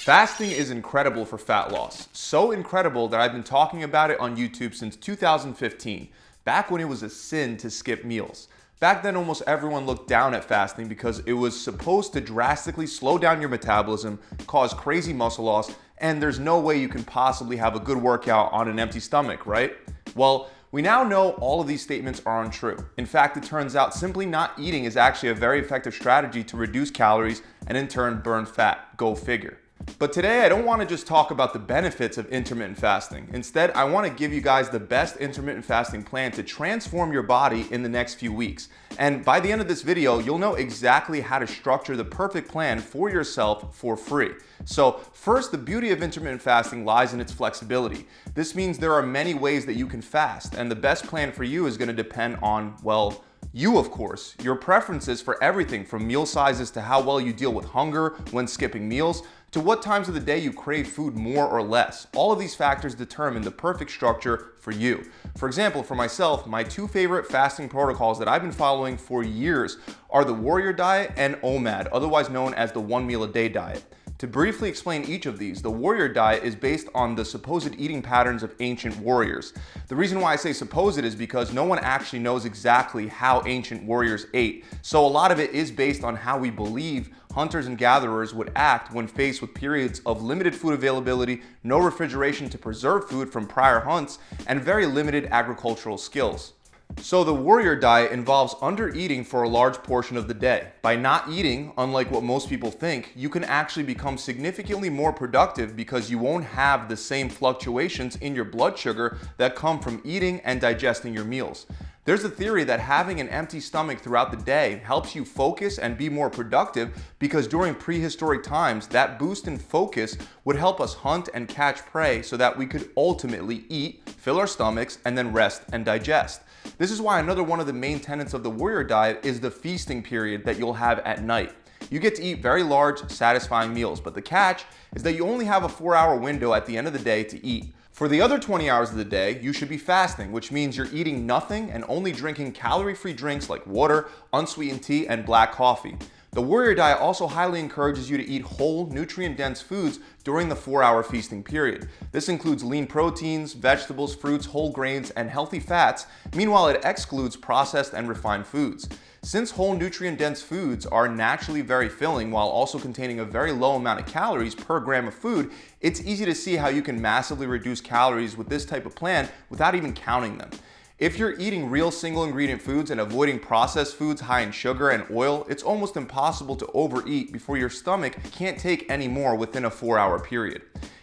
Fasting is incredible for fat loss. So incredible that I've been talking about it on YouTube since 2015, back when it was a sin to skip meals. Back then, almost everyone looked down at fasting because it was supposed to drastically slow down your metabolism, cause crazy muscle loss, and there's no way you can possibly have a good workout on an empty stomach, right? Well, we now know all of these statements are untrue. In fact, it turns out simply not eating is actually a very effective strategy to reduce calories and in turn burn fat. Go figure. But today I don't want to just talk about the benefits of intermittent fasting. Instead, I want to give you guys the best intermittent fasting plan to transform your body in the next few weeks. And by the end of this video, you'll know exactly how to structure the perfect plan for yourself for free. So first, the beauty of intermittent fasting lies in its flexibility. This means there are many ways that you can fast, and the best plan for you is going to depend on, well, you, of course, your preferences for everything from meal sizes to how well you deal with hunger when skipping meals, to what times of the day you crave food more or less. All of these factors determine the perfect structure for you. For example, for myself, my two favorite fasting protocols that I've been following for years are the Warrior Diet and Omad, otherwise known as the 1 meal a day diet. To briefly explain each of these, the Warrior Diet is based on the supposed eating patterns of ancient warriors. The reason why I say supposed is because no one actually knows exactly how ancient warriors ate. So a lot of it is based on how we believe hunters and gatherers would act when faced with periods of limited food availability, no refrigeration to preserve food from prior hunts, and very limited agricultural skills. So the Warrior Diet involves under-eating for a large portion of the day. By not eating, unlike what most people think, you can actually become significantly more productive because you won't have the same fluctuations in your blood sugar that come from eating and digesting your meals. There's a theory that having an empty stomach throughout the day helps you focus and be more productive because during prehistoric times, that boost in focus would help us hunt and catch prey so that we could ultimately eat, fill our stomachs, and then rest and digest. This is why another one of the main tenets of the Warrior Diet is the feasting period that you'll have at night. You get to eat very large, satisfying meals, but the catch is that you only have a 4-hour window at the end of the day to eat. For the other 20 hours of the day, you should be fasting, which means you're eating nothing and only drinking calorie-free drinks like water, unsweetened tea, and black coffee. The Warrior Diet also highly encourages you to eat whole, nutrient-dense foods during the 4-hour feasting period. This includes lean proteins, vegetables, fruits, whole grains, and healthy fats. Meanwhile, it excludes processed and refined foods. Since whole nutrient-dense foods are naturally very filling while also containing a very low amount of calories per gram of food, it's easy to see how you can massively reduce calories with this type of plan without even counting them. If you're eating real single ingredient foods and avoiding processed foods high in sugar and oil, it's almost impossible to overeat before your stomach can't take any more within a 4-hour period.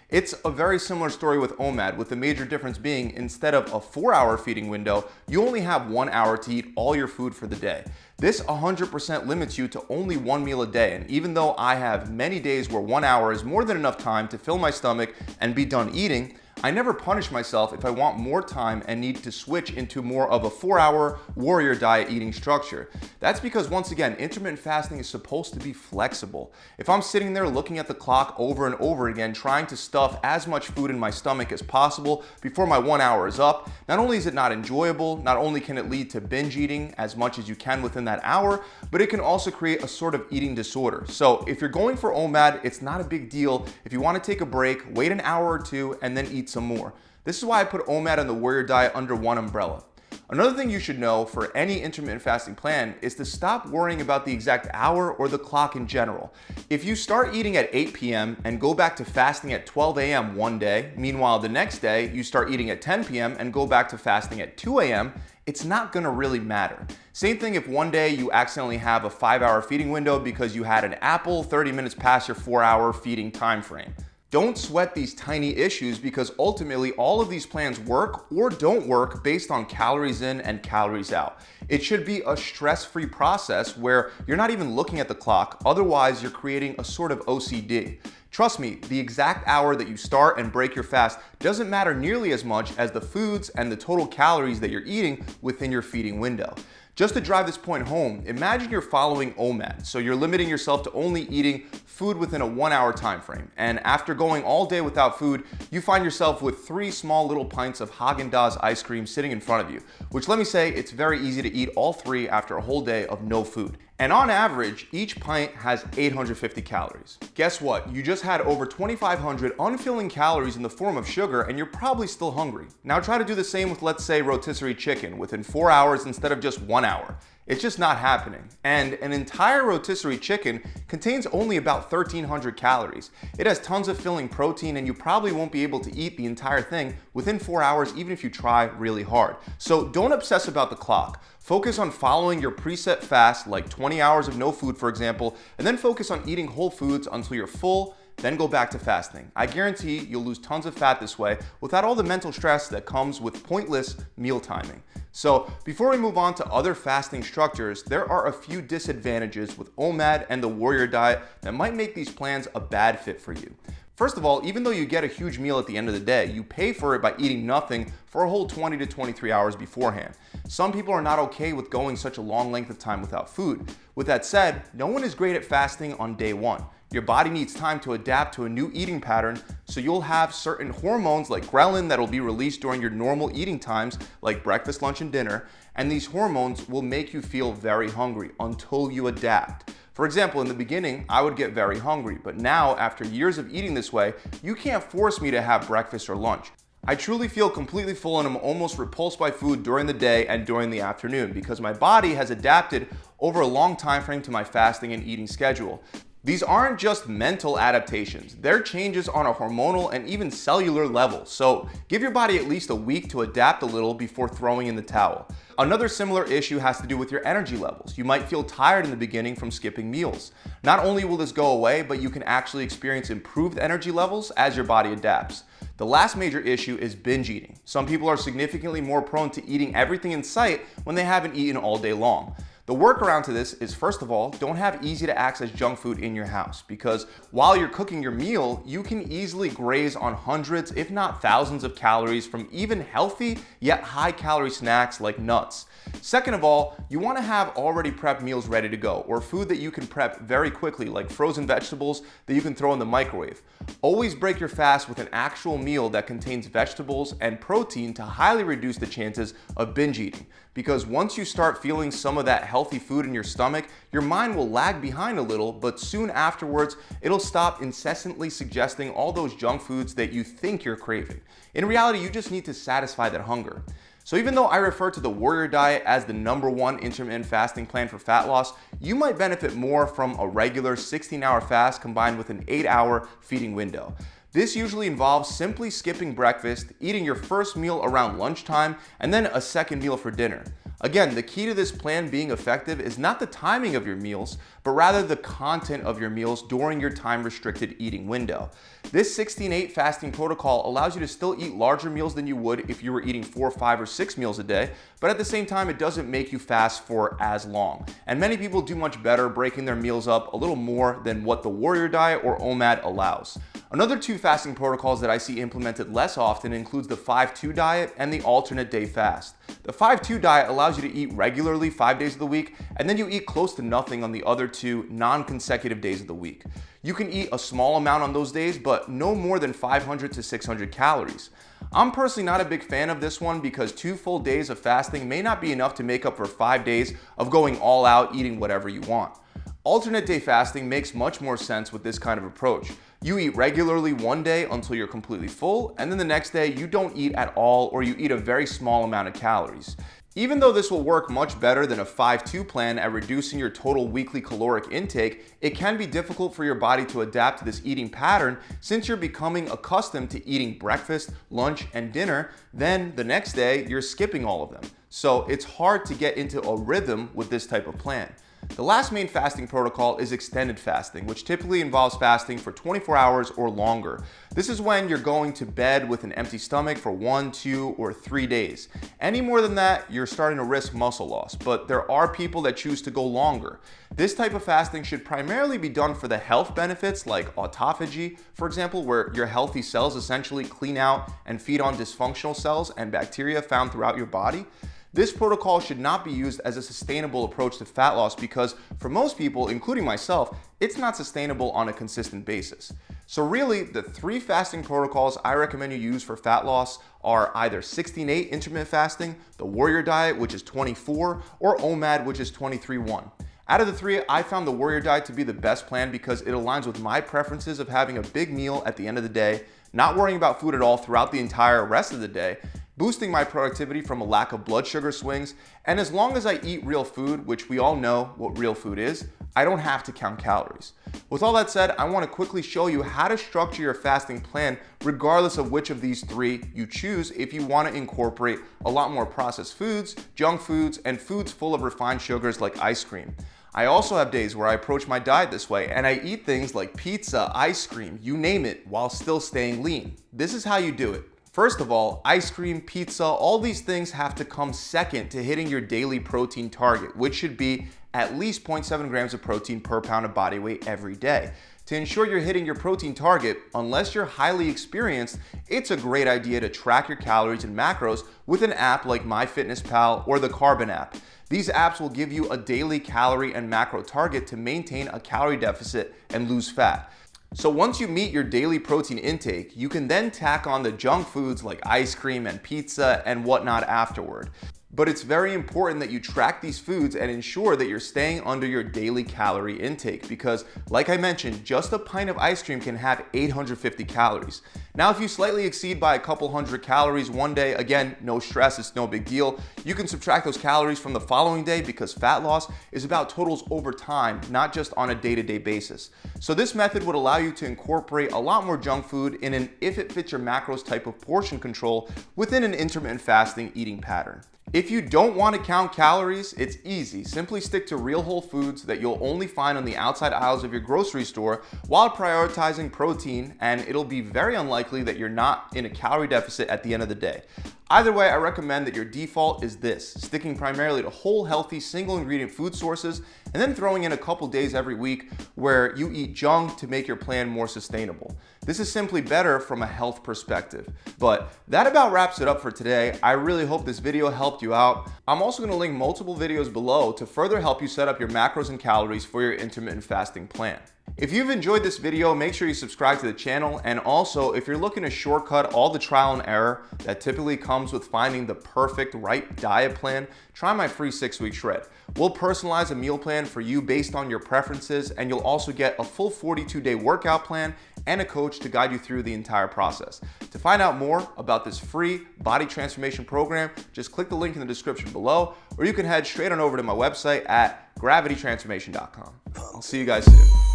It's a very similar story with Omad, with the major difference being instead of a 4-hour feeding window, you only have 1 hour to eat all your food for the day. This 100% limits you to only 1 meal a day, and even though I have many days where 1 hour is more than enough time to fill my stomach and be done eating, I never punish myself if I want more time and need to switch into more of a 4-hour Warrior Diet eating structure. That's because, once again, intermittent fasting is supposed to be flexible. If I'm sitting there looking at the clock over and over again, trying to stuff as much food in my stomach as possible before my 1 hour is up, not only is it not enjoyable, not only can it lead to binge eating as much as you can within that hour, but it can also create a sort of eating disorder. So if you're going for Omad, it's not a big deal. If you want to take a break, wait an hour or two, and then eat some more. This is why I put Omad and the Warrior Diet under one umbrella. Another thing you should know for any intermittent fasting plan is to stop worrying about the exact hour or the clock in general. If you start eating at 8 p.m. and go back to fasting at 12 a.m. one day, meanwhile the next day you start eating at 10 p.m. and go back to fasting at 2 a.m., it's not gonna really matter. Same thing if one day you accidentally have a 5-hour feeding window because you had an apple 30 minutes past your 4-hour feeding time frame. Don't sweat these tiny issues because ultimately all of these plans work or don't work based on calories in and calories out. It should be a stress-free process where you're not even looking at the clock, otherwise you're creating a sort of OCD. Trust me, the exact hour that you start and break your fast doesn't matter nearly as much as the foods and the total calories that you're eating within your feeding window. Just to drive this point home, imagine you're following Omad, so you're limiting yourself to only eating food within a 1-hour time frame. And after going all day without food, you find yourself with 3 small little pints of Haagen-Dazs ice cream sitting in front of you, which, let me say, it's very easy to eat all 3 after a whole day of no food. And on average, each pint has 850 calories. Guess what? You just had over 2,500 unfilling calories in the form of sugar, and you're probably still hungry. Now try to do the same with, let's say, rotisserie chicken within 4 hours instead of just 1 hour. It's just not happening. And an entire rotisserie chicken contains only about 1,300 calories. It has tons of filling protein, and you probably won't be able to eat the entire thing within 4 hours, even if you try really hard. So don't obsess about the clock. Focus on following your preset fast, like 20 hours of no food, for example, and then focus on eating whole foods until you're full, then go back to fasting. I guarantee you'll lose tons of fat this way without all the mental stress that comes with pointless meal timing. So before we move on to other fasting structures, there are a few disadvantages with Omad and the Warrior Diet that might make these plans a bad fit for you. First of all, even though you get a huge meal at the end of the day, you pay for it by eating nothing for a whole 20 to 23 hours beforehand. Some people are not okay with going such a long length of time without food. With that said, no one is great at fasting on day one. Your body needs time to adapt to a new eating pattern, so you'll have certain hormones like ghrelin that will be released during your normal eating times, like breakfast, lunch, and dinner, and these hormones will make you feel very hungry until you adapt. For example, in the beginning, I would get very hungry, but now, after years of eating this way, you can't force me to have breakfast or lunch. I truly feel completely full and I'm almost repulsed by food during the day and during the afternoon because my body has adapted over a long time frame to my fasting and eating schedule. These aren't just mental adaptations, they're changes on a hormonal and even cellular level, so give your body at least a week to adapt a little before throwing in the towel. Another similar issue has to do with your energy levels. You might feel tired in the beginning from skipping meals. Not only will this go away, but you can actually experience improved energy levels as your body adapts. The last major issue is binge eating. Some people are significantly more prone to eating everything in sight when they haven't eaten all day long. The workaround to this is, first of all, don't have easy to access junk food in your house because while you're cooking your meal, you can easily graze on hundreds, if not thousands of calories from even healthy yet high calorie snacks like nuts. Second of all, you want to have already prepped meals ready to go or food that you can prep very quickly like frozen vegetables that you can throw in the microwave. Always break your fast with an actual meal that contains vegetables and protein to highly reduce the chances of binge eating. Because once you start feeling some of that healthy food in your stomach, your mind will lag behind a little, but soon afterwards, it'll stop incessantly suggesting all those junk foods that you think you're craving. In reality, you just need to satisfy that hunger. So even though I refer to the Warrior Diet as the #1 intermittent fasting plan for fat loss, you might benefit more from a regular 16-hour fast combined with an 8-hour feeding window. This usually involves simply skipping breakfast, eating your first meal around lunchtime, and then a second meal for dinner. Again, the key to this plan being effective is not the timing of your meals, but rather the content of your meals during your time-restricted eating window. This 16-8 fasting protocol allows you to still eat larger meals than you would if you were eating 4, 5, or 6 meals a day, but at the same time, it doesn't make you fast for as long. And many people do much better breaking their meals up a little more than what the Warrior Diet or Omad allows. Another 2 fasting protocols that I see implemented less often includes the 5-2 diet and the alternate day fast. The 5-2 diet allows you to eat regularly 5 days of the week, and then you eat close to nothing on the other 2 non-consecutive days of the week. You can eat a small amount on those days, but no more than 500 to 600 calories. I'm personally not a big fan of this one because 2 full days of fasting may not be enough to make up for 5 days of going all out eating whatever you want. Alternate day fasting makes much more sense with this kind of approach. You eat regularly one day until you're completely full, and then the next day you don't eat at all or you eat a very small amount of calories. Even though this will work much better than a 5-2 plan at reducing your total weekly caloric intake, it can be difficult for your body to adapt to this eating pattern since you're becoming accustomed to eating breakfast, lunch, and dinner, then the next day you're skipping all of them. So it's hard to get into a rhythm with this type of plan. The last main fasting protocol is extended fasting, which typically involves fasting for 24 hours or longer. This is when you're going to bed with an empty stomach for 1, 2, or 3 days. Any more than that, you're starting to risk muscle loss, but there are people that choose to go longer. This type of fasting should primarily be done for the health benefits like autophagy, for example, where your healthy cells essentially clean out and feed on dysfunctional cells and bacteria found throughout your body. This protocol should not be used as a sustainable approach to fat loss because for most people, including myself, it's not sustainable on a consistent basis. So really, the 3 fasting protocols I recommend you use for fat loss are either 16-8 intermittent fasting, the Warrior Diet, which is 24, or Omad, which is 23-1. Out of the three, I found the Warrior Diet to be the best plan because it aligns with my preferences of having a big meal at the end of the day, not worrying about food at all throughout the entire rest of the day, boosting my productivity from a lack of blood sugar swings, and as long as I eat real food, which we all know what real food is, I don't have to count calories. With all that said, I want to quickly show you how to structure your fasting plan regardless of which of these three you choose if you want to incorporate a lot more processed foods, junk foods, and foods full of refined sugars like ice cream. I also have days where I approach my diet this way and I eat things like pizza, ice cream, you name it, while still staying lean. This is how you do it. First of all, ice cream, pizza, all these things have to come second to hitting your daily protein target, which should be at least 0.7 grams of protein per pound of body weight every day. To ensure you're hitting your protein target, unless you're highly experienced, it's a great idea to track your calories and macros with an app like MyFitnessPal or the Carbon app. These apps will give you a daily calorie and macro target to maintain a calorie deficit and lose fat. So once you meet your daily protein intake, you can then tack on the junk foods like ice cream and pizza and whatnot afterward. But it's very important that you track these foods and ensure that you're staying under your daily calorie intake because, like I mentioned, just a pint of ice cream can have 850 calories. Now, if you slightly exceed by a couple hundred calories one day, again, no stress, it's no big deal. You can subtract those calories from the following day because fat loss is about totals over time, not just on a day-to-day basis. So this method would allow you to incorporate a lot more junk food in an if it fits your macros type of portion control within an intermittent fasting eating pattern. If you don't want to count calories, it's easy. Simply stick to real whole foods that you'll only find on the outside aisles of your grocery store while prioritizing protein, and it'll be very unlikely that you're not in a calorie deficit at the end of the day. Either way, I recommend that your default is this, sticking primarily to whole, healthy, single ingredient food sources, and then throwing in a couple days every week where you eat junk to make your plan more sustainable. This is simply better from a health perspective. But that about wraps it up for today. I really hope this video helped you out. I'm also going to link multiple videos below to further help you set up your macros and calories for your intermittent fasting plan. If you've enjoyed this video, make sure you subscribe to the channel, and also if you're looking to shortcut all the trial and error that typically comes with finding the perfect right diet plan, try my free 6-week shred. We'll personalize a meal plan for you based on your preferences, and you'll also get a full 42-day workout plan and a coach to guide you through the entire process. To find out more about this free body transformation program, just click the link in the description below, or you can head straight on over to my website at gravitytransformation.com. I'll see you guys soon.